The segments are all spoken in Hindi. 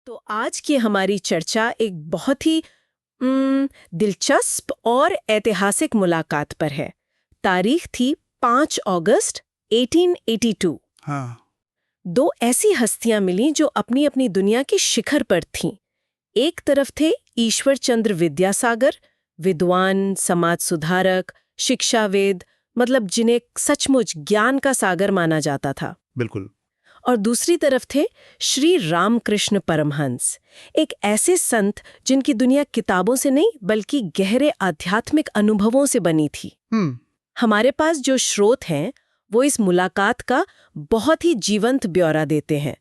तो आज की हमारी चर्चा एक बहुत ही दिलचस्प और ऐतिहासिक मुलाकात पर है। तारीख थी 5 अगस्त 1882। हाँ। दो ऐसी हस्तियां मिली जो अपनी अपनी दुनिया की शिखर पर थीं। एक तरफ थे ईश्वर चंद्र विद्यासागर, विद्वान, समाज सुधारक, शिक्षावेद, मतलब जिन्हें सचमुच ज्ञान का सागर माना जाता था। बिल्कुल। और दूसरी तरफ थे श्री रामकृष्ण परमहंस, एक ऐसे संत जिनकी दुनिया किताबों से नहीं बल्कि गहरे आध्यात्मिक अनुभवों से बनी थी। हमारे पास जो स्रोत हैं वो इस मुलाकात का बहुत ही जीवंत ब्यौरा देते हैं।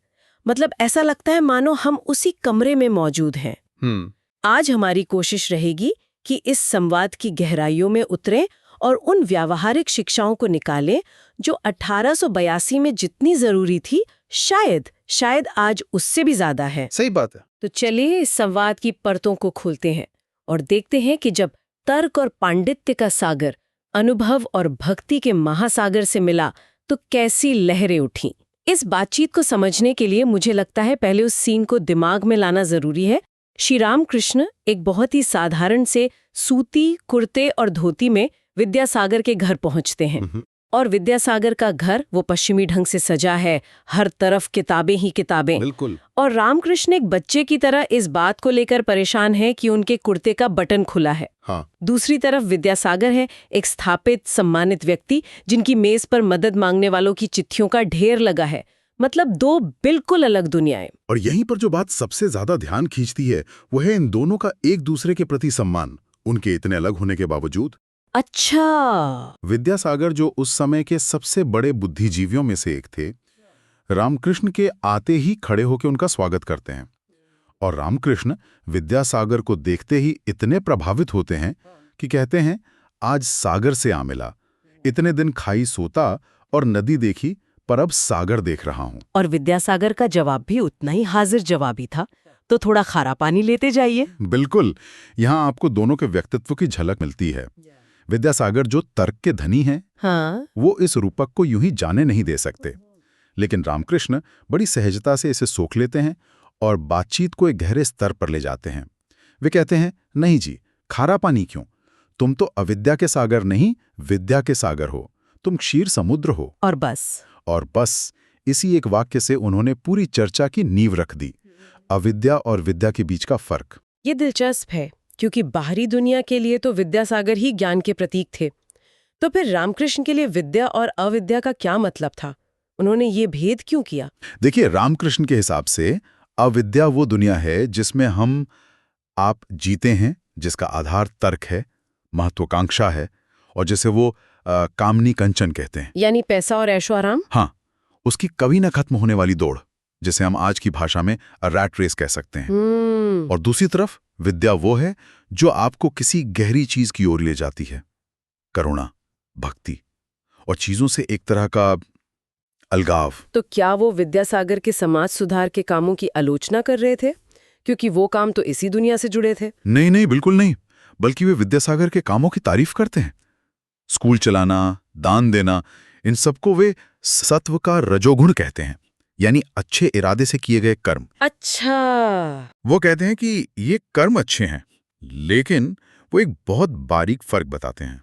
मतलब ऐसा लगता है मानो हम उसी कमरे में मौजूद हैं। आज हमारी कोशिश रहेगी कि इस संवाद की गहराइयों में उतरें और उन व्यावहारिक शिक्षाओं को निकालें जो 1882 में जितनी जरूरी थी शायद आज उससे भी ज्यादा है। सही बात है। तो चलिए इस संवाद की परतों को खोलते हैं और देखते हैं कि जब तर्क और पांडित्य का सागर अनुभव और भक्ति के महासागर से मिला तो कैसी लहरें उठी। इस बातचीत को समझने के लिए मुझे लगता है पहले उस सीन को दिमाग में लाना जरूरी है। श्री रामकृष्ण एक बहुत ही साधारण से सूती कुर्ते और धोती में विद्यासागर के घर पहुंचते हैं। और विद्यासागर का घर वो पश्चिमी ढंग से सजा है, हर तरफ किताबें ही किताबें। बिल्कुल। और रामकृष्ण एक बच्चे की तरह इस बात को लेकर परेशान है कि उनके कुर्ते का बटन खुला है। हाँ। दूसरी तरफ विद्यासागर है, एक स्थापित सम्मानित व्यक्ति जिनकी मेज पर मदद मांगने वालों की चिट्ठियों का ढेर लगा है। मतलब दो बिल्कुल अलग दुनियाएं। और यहीं पर जो बात सबसे ज्यादा ध्यान खींचती है वो है इन दोनों का एक दूसरे के प्रति सम्मान, उनके इतने अलग होने के बावजूद। अच्छा। विद्यासागर जो उस समय के सबसे बड़े बुद्धिजीवियों में से एक थे, रामकृष्ण के आते ही खड़े होकर उनका स्वागत करते हैं। और रामकृष्ण विद्यासागर को देखते ही इतने प्रभावित होते हैं कि कहते हैं, आज सागर से आ मिला। इतने दिन खाई सोता और नदी देखी, पर अब सागर देख रहा हूं। और विद्यासागर का जवाब भी उतना ही हाजिर जवाबी था। तो थोड़ा खारा पानी लेते जाइए। बिल्कुल। यहाँ आपको दोनों के व्यक्तित्व की झलक मिलती है। विद्यासागर जो तर्क के धनी हैं, हाँ। वो इस रूपक को यूं ही जाने नहीं दे सकते, लेकिन रामकृष्ण बड़ी सहजता से इसे सोख लेते हैं और बातचीत को एक गहरे स्तर पर ले जाते हैं। वे कहते हैं, नहीं जी, खारा पानी क्यों? तुम तो अविद्या के सागर नहीं, विद्या के सागर हो। तुम क्षीर समुद्र हो। और बस इसी एक वाक्य से उन्होंने पूरी चर्चा की नींव रख दी। अविद्या और विद्या के बीच का फर्क। ये दिलचस्प है क्योंकि बाहरी दुनिया के लिए तो विद्यासागर ही ज्ञान के प्रतीक थे। तो फिर रामकृष्ण के लिए विद्या और अविद्या का क्या मतलब था? उन्होंने ये भेद क्यों किया? देखिए, रामकृष्ण के हिसाब से अविद्या वो दुनिया है जिसमें आप जीते हैं, जिसका आधार तर्क है, महत्वाकांक्षा है, और जिसे वो कामनी कंचन कहते हैं, यानी पैसा और ऐशो आराम। हाँ, उसकी कभी न खत्म होने वाली दौड़, जिसे हम आज की भाषा में रैट रेस कह सकते हैं। और दूसरी तरफ विद्या वो है जो आपको किसी गहरी चीज की ओर ले जाती है, करुणा, भक्ति और चीजों से एक तरह का अलगाव। तो क्या वो विद्यासागर के समाज सुधार के कामों की आलोचना कर रहे थे, क्योंकि वो काम तो इसी दुनिया से जुड़े थे? नहीं, बिल्कुल नहीं, बल्कि वे विद्यासागर के कामों की तारीफ करते हैं। स्कूल चलाना, दान देना, इन सबको वे सत्व का रजोगुण कहते हैं, यानी अच्छे इरादे से किए गए कर्म। अच्छा। वो कहते हैं कि ये कर्म अच्छे हैं, लेकिन वो एक बहुत बारीक फर्क बताते हैं।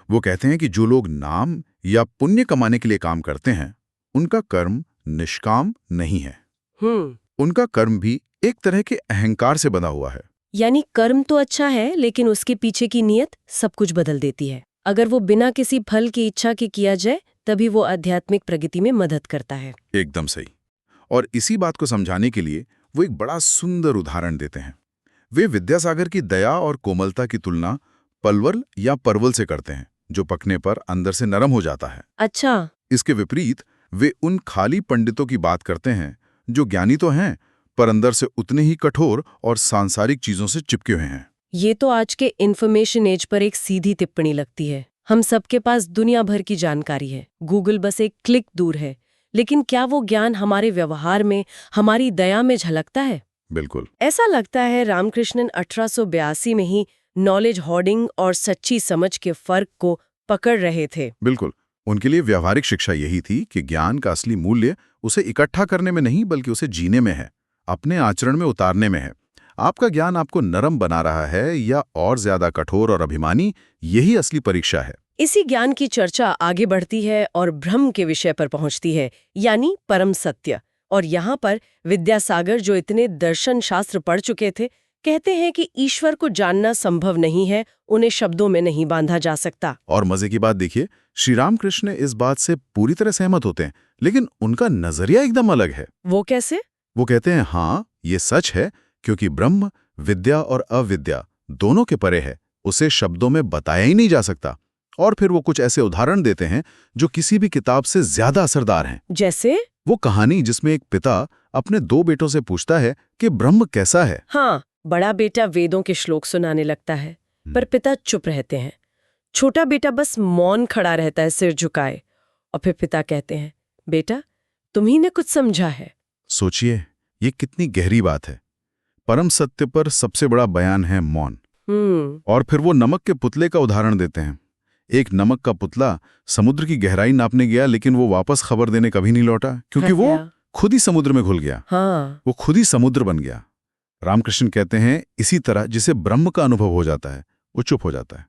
वो कहते हैं कि जो लोग नाम या पुण्य कमाने के लिए काम करते हैं, उनका कर्म निष्काम नहीं है। उनका कर्म भी एक तरह के अहंकार से बंधा हुआ है। यानी कर्म तो अच्छा है, लेकिन उसके पीछे की नीयत सब कुछ बदल देती है। अगर वो बिना किसी फल की इच्छा के किया जाए, तभी वो आध्यात्मिक प्रगति में मदद करता है। एकदम सही। और इसी बात को समझाने के लिए वो एक बड़ा सुंदर उदाहरण देते हैं। वे विद्यासागर की दया और कोमलता की तुलना पलवल या परवल से करते हैं, जो पकने पर अंदर से नरम हो जाता है। अच्छा। इसके विपरीत वे उन खाली पंडितों की बात करते हैं जो ज्ञानी तो हैं, पर अंदर से उतने ही कठोर और सांसारिक चीजों से चिपके हुए हैं। ये तो आज के इन्फॉर्मेशन एज पर एक सीधी टिप्पणी लगती है। हम सबके पास दुनिया भर की जानकारी है, गूगल बस एक क्लिक दूर है, लेकिन क्या वो ज्ञान हमारे व्यवहार में, हमारी दया में झलकता है? बिल्कुल। ऐसा लगता है रामकृष्णन 1882 में ही नॉलेज होर्डिंग और सच्ची समझ के फर्क को पकड़ रहे थे। बिल्कुल। उनके लिए व्यवहारिक शिक्षा यही थी कि ज्ञान का असली मूल्य उसे इकट्ठा करने में नहीं, बल्कि उसे जीने में है, अपने आचरण में उतारने में है। आपका ज्ञान आपको नरम बना रहा है या और ज्यादा कठोर और अभिमानी, यही असली परीक्षा है। इसी ज्ञान की चर्चा आगे बढ़ती है और ब्रह्म के विषय पर पहुंचती है, यानी परम सत्य। और यहाँ पर विद्यासागर, जो इतने दर्शन शास्त्र पढ़ चुके थे, कहते हैं कि ईश्वर को जानना संभव नहीं है, उन्हें शब्दों में नहीं बांधा जा सकता। और मजे की बात देखिए, श्री रामकृष्ण इस बात से पूरी तरह सहमत होते हैं, लेकिन उनका नजरिया एकदम अलग है। वो कैसे? वो कहते हैं, हाँ, ये सच है, क्योंकि ब्रह्म विद्या और अविद्या दोनों के परे है, उसे शब्दों में बताया ही नहीं जा सकता। और फिर वो कुछ ऐसे उदाहरण देते हैं जो किसी भी किताब से ज्यादा असरदार हैं। जैसे वो कहानी जिसमें एक पिता अपने 2 बेटों से पूछता है कि ब्रह्म कैसा है। हाँ, बड़ा बेटा वेदों के श्लोक सुनाने लगता है, पर पिता चुप रहते हैं। छोटा बेटा बस मौन खड़ा रहता है, सिर झुकाए। और फिर पिता कहते हैं, बेटा, तुम्ही ने कुछ समझा है। सोचिए, ये कितनी गहरी बात है। परम सत्य पर सबसे बड़ा बयान है मौन। और फिर वो नमक के पुतले का उदाहरण देते हैं। एक नमक का पुतला समुद्र की गहराई नापने गया, लेकिन वो वापस खबर देने कभी नहीं लौटा, क्योंकि वो खुद ही समुद्र में घुल गया। हाँ। वो खुद ही समुद्र बन गया। रामकृष्ण कहते हैं, इसी तरह जिसे ब्रह्म का अनुभव हो जाता है, वो चुप हो जाता है।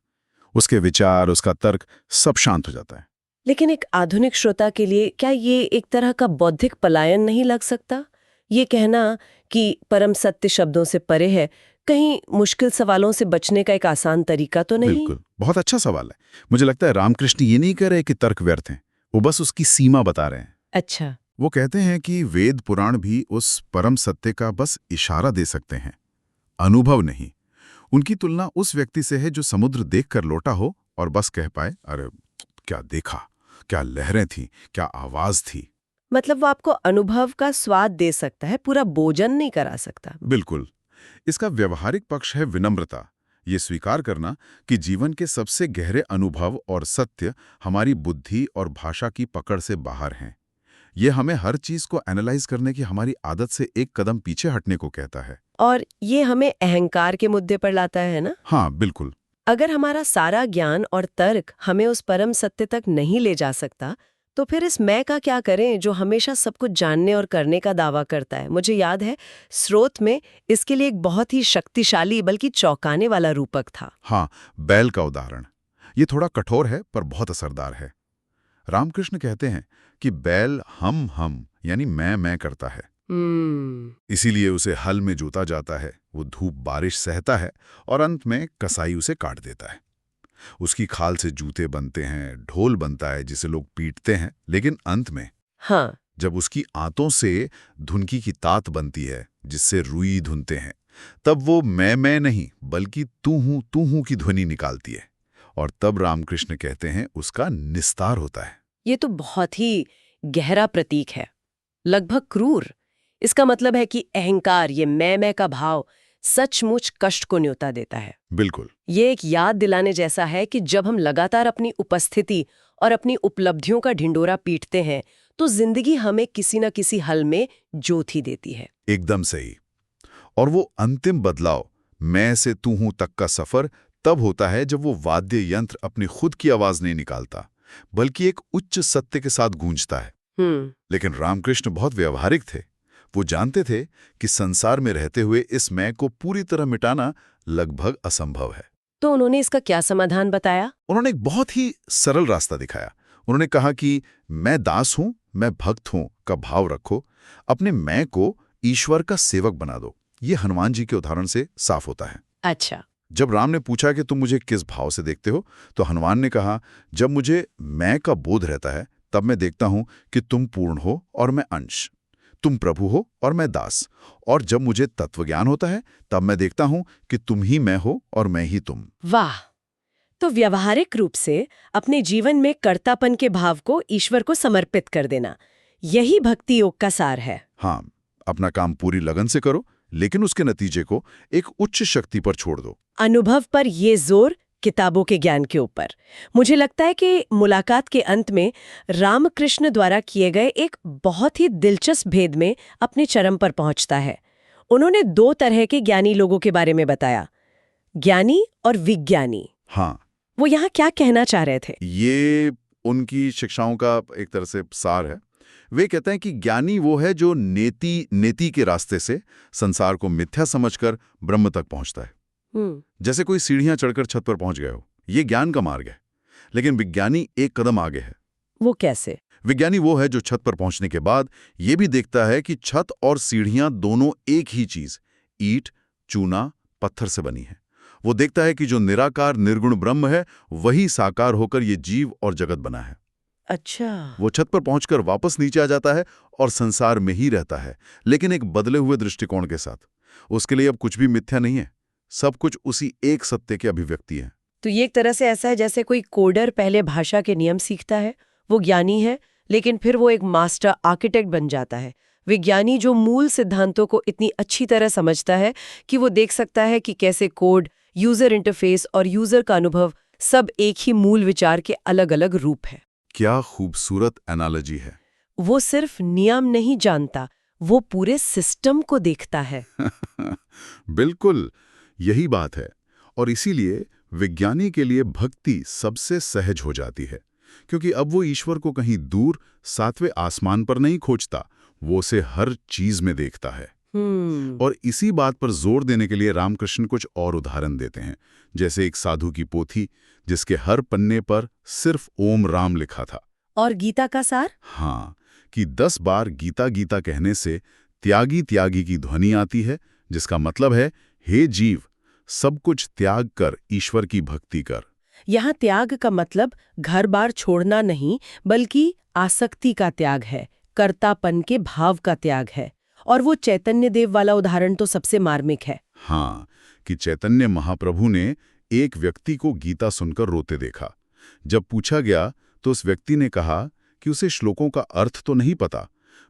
उसके विचार, उसका तर्क, सब शांत हो जाता है। लेकिन एक आधुनिक श्रोता के लिए क्या ये एक तरह का बौद्धिक पलायन नहीं लग सकता? ये कहना कि परम सत्य शब्दों से परे है, कहीं मुश्किल सवालों से बचने का एक आसान तरीका तो नहीं? बिल्कुल, बहुत अच्छा सवाल है। मुझे लगता है रामकृष्ण ये नहीं कह रहे कि तर्क व्यर्थ हैं, वो बस उसकी सीमा बता रहे हैं। अच्छा। वो कहते हैं कि वेद पुराण भी उस परम सत्य का बस इशारा दे सकते हैं, अनुभव नहीं। उनकी तुलना उस व्यक्ति से है जो समुद्र देखकर लौटा हो और बस कह पाए, अरे क्या देखा, क्या लहरें थी, क्या आवाज थी। मतलब वो आपको अनुभव का स्वाद दे सकता है, पूरा भोजन नहीं करा सकता। बिल्कुल। इसका व्यवहारिक पक्ष है विनम्रता, ये स्वीकार करना कि जीवन के सबसे गहरे अनुभव और सत्य हमारी बुद्धि और भाषा की पकड़ से बाहर हैं। ये हमें हर चीज को एनालाइज करने की हमारी आदत से एक कदम पीछे हटने को कहता है। और ये हमें अहंकार के मुद्दे पर लाता है ना? हाँ, बिल्कुल। अगर हमारा सारा ज्ञान और तर्क हमें उस परम सत्य तक नहीं ले जा सकता, तो फिर इस मैं का क्या करें जो हमेशा सब कुछ जानने और करने का दावा करता है? मुझे याद है स्रोत में इसके लिए एक बहुत ही शक्तिशाली बल्कि चौंकाने वाला रूपक था। हाँ, बैल का उदाहरण। ये थोड़ा कठोर है पर बहुत असरदार है। रामकृष्ण कहते हैं कि बैल हम यानी मैं करता है। इसीलिए उसे हल में जोता जाता है, वो धूप बारिश सहता है और अंत में कसाई उसे काट देता है। उसकी खाल से जूते बनते हैं, ढोल बनता है जिसे लोग पीटते हैं, लेकिन अंत में हाँ, जब उसकी आंतों से धुनकी की तात बनती है जिससे रुई धुनते हैं, तब वो मैं नहीं बल्कि तू हूं की ध्वनि निकालती है। और तब रामकृष्ण कहते हैं उसका निस्तार होता है। ये तो बहुत ही गहरा प्रतीक है, लगभग क्रूर। इसका मतलब है कि अहंकार, ये मैं का भाव सचमुच कष्ट को न्योता देता है। बिल्कुल। ये एक याद दिलाने जैसा है कि जब हम लगातार अपनी उपस्थिति और अपनी उपलब्धियों का ढिंडोरा पीटते हैं, तो जिंदगी हमें किसी न किसी हल में जोत ही देती है। एकदम सही। और वो अंतिम बदलाव, मैं से तू हूं तक का सफर, तब होता है जब वो वाद्य यंत्र अपनी खुद की आवाज नहीं निकालता, बल्कि एक उच्च सत्य के साथ गूंजता है। लेकिन रामकृष्ण बहुत व्यवहारिक थे। वो जानते थे कि संसार में रहते हुए इस मैं को पूरी तरह मिटाना लगभग असंभव है। तो उन्होंने इसका क्या समाधान बताया? उन्होंने एक बहुत ही सरल रास्ता दिखाया। उन्होंने कहा कि मैं दास हूं, मैं भक्त हूं का भाव रखो, अपने मैं को ईश्वर का सेवक बना दो। ये हनुमान जी के उदाहरण से साफ होता है। अच्छा। जब राम ने पूछा कि तुम मुझे किस भाव से देखते हो, तो हनुमान ने कहा, जब मुझे मैं का बोध रहता है तब मैं देखता हूं कि तुम पूर्ण हो और मैं अंश, तुम प्रभु हो और मैं दास, और जब मुझे तत्वज्ञान होता है तब मैं देखता हूं कि तुम ही मैं हो और मैं ही तुम। वाह! तो व्यवहारिक रूप से अपने जीवन में कर्तापन के भाव को ईश्वर को समर्पित कर देना, यही भक्ति योग का सार है। हाँ, अपना काम पूरी लगन से करो, लेकिन उसके नतीजे को एक उच्च शक्ति पर छोड़ दो। अनुभव पर ये जोर, किताबों के ज्ञान के ऊपर। मुझे लगता है कि मुलाकात के अंत में रामकृष्ण द्वारा किए गए एक बहुत ही दिलचस्प भेद में अपने चरम पर पहुंचता है। उन्होंने 2 तरह के ज्ञानी लोगों के बारे में बताया, ज्ञानी और विज्ञानी। हाँ, वो यहाँ क्या कहना चाह रहे थे? ये उनकी शिक्षाओं का एक तरह से सार है। वे कहते हैं कि ज्ञानी वो है जो नेति के रास्ते से संसार को मिथ्या समझकर ब्रह्म तक पहुंचता है। जैसे कोई सीढ़ियां चढ़कर छत पर पहुंच गए हो, ये ज्ञान का मार्ग है। लेकिन विज्ञानी एक कदम आगे है। वो कैसे? विज्ञानी वो है जो छत पर पहुंचने के बाद ये भी देखता है कि छत और सीढ़ियां दोनों एक ही चीज, ईंट, चूना, पत्थर से बनी है। वो देखता है कि जो निराकार निर्गुण ब्रह्म है वही साकार होकर ये जीव और जगत बना है। अच्छा। वो छत पर पहुंचकर वापस नीचे आ जाता है और संसार में ही रहता है, लेकिन एक बदले हुए दृष्टिकोण के साथ। उसके लिए अब कुछ भी मिथ्या नहीं है, सब कुछ उसी एक सत्य की अभिव्यक्ति है। तो ये एक तरह से ऐसा है जैसे कोई कोडर पहले भाषा के नियम सीखता है, वो ज्ञानी है, लेकिन फिर वो एक मास्टर आर्किटेक्ट बन जाता है। विज्ञानी जो मूल सिद्धांतों को इतनी अच्छी तरह समझता है कि वो देख सकता है कि कैसे कोड, यूजर इंटरफेस और यूजर का अनुभव सब एक ही मूल विचार के अलग अलग रूप है। क्या खूबसूरत एनालॉजी है। वो सिर्फ नियम नहीं जानता, वो पूरे सिस्टम को देखता है। बिल्कुल, यही बात है। और इसीलिए विज्ञानी के लिए भक्ति सबसे सहज हो जाती है, क्योंकि अब वो ईश्वर को कहीं दूर सातवें आसमान पर नहीं खोजता, वो उसे हर चीज में देखता है। और इसी बात पर जोर देने के लिए रामकृष्ण कुछ और उदाहरण देते हैं, जैसे एक साधु की पोथी जिसके हर पन्ने पर सिर्फ ओम राम लिखा था। और गीता का सार? हाँ, कि 10 बार गीता गीता कहने से त्यागी त्यागी की ध्वनि आती है, जिसका मतलब है, हे जीव, सब कुछ त्याग कर ईश्वर की भक्ति कर। यहाँ त्याग का मतलब घर बार छोड़ना नहीं, बल्कि आसक्ति का त्याग है, कर्तापन के भाव का त्याग है। और वो चैतन्य देव वाला उदाहरण तो सबसे मार्मिक है। हाँ, कि चैतन्य महाप्रभु ने एक व्यक्ति को गीता सुनकर रोते देखा। जब पूछा गया तो उस व्यक्ति ने कहा कि उसे श्लोकों का अर्थ तो नहीं पता,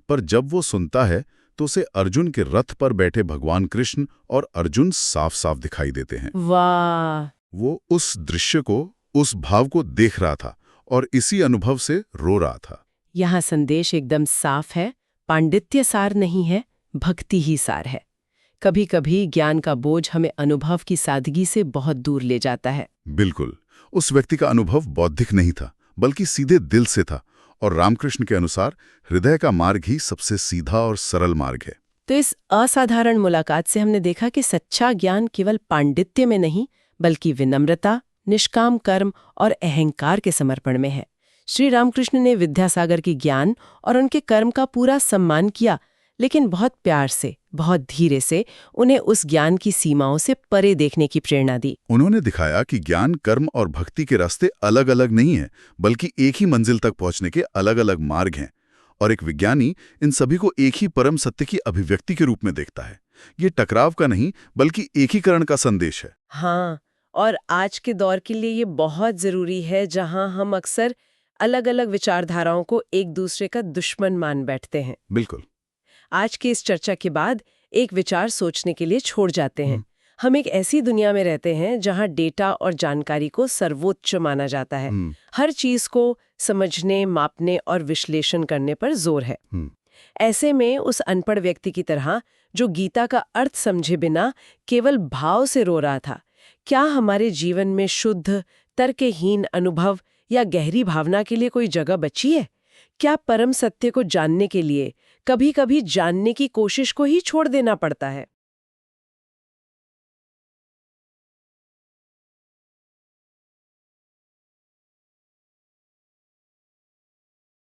पर जब वो सुनता है तो उसे अर्जुन के रथ पर बैठे भगवान कृष्ण और अर्जुन साफ साफ दिखाई देते हैं। वाह! वो उस दृश्य को, उस भाव को देख रहा था और इसी अनुभव से रो रहा था। यहाँ संदेश एकदम साफ है, पांडित्य सार नहीं है, भक्ति ही सार है। कभी कभी ज्ञान का बोझ हमें अनुभव की सादगी से बहुत दूर ले जाता है। बिल्कुल, उस व्यक्ति का अनुभव बौद्धिक नहीं था, बल्कि सीधे दिल से था, और रामकृष्ण के अनुसार हृदय का मार्ग ही सबसे सीधा और सरल मार्ग है। तो इस असाधारण मुलाकात से हमने देखा कि सच्चा ज्ञान केवल पांडित्य में नहीं, बल्कि विनम्रता, निष्काम कर्म और अहंकार के समर्पण में है। श्री रामकृष्ण ने विद्यासागर की ज्ञान और उनके कर्म का पूरा सम्मान किया, लेकिन बहुत प्यार से, बहुत धीरे से उन्हें उस ज्ञान की सीमाओं से परे देखने की प्रेरणा दी। उन्होंने दिखाया कि ज्ञान, कर्म और भक्ति के रास्ते अलग अलग नहीं हैं, बल्कि एक ही मंजिल तक पहुंचने के अलग अलग मार्ग हैं। और एक विज्ञानी इन सभी को एक ही परम सत्य की अभिव्यक्ति के रूप में देखता है। ये टकराव का नहीं, बल्कि एकीकरण का संदेश है। हाँ, और आज के दौर के लिए ये बहुत जरूरी है, जहां हम अक्सर अलग अलग विचारधाराओं को एक दूसरे का दुश्मन मान बैठते हैं। बिल्कुल। आज की इस चर्चा के बाद एक विचार सोचने के लिए छोड़ जाते हैं। हम एक ऐसी दुनिया में रहते हैं जहां डेटा और जानकारी को सर्वोच्च माना जाता है। हर चीज को समझने, मापने और विश्लेषण करने पर जोर है। ऐसे में उस अनपढ़ व्यक्ति की तरह जो गीता का अर्थ समझे बिना केवल भाव से रो रहा था, क्या हमारे जीवन में शुद्ध, तर्कहीन अनुभव या गहरी भावना के लिए कोई जगह बची है? क्या परम सत्य को जानने के लिए कभी-कभी जानने की कोशिश को ही छोड़ देना पड़ता है?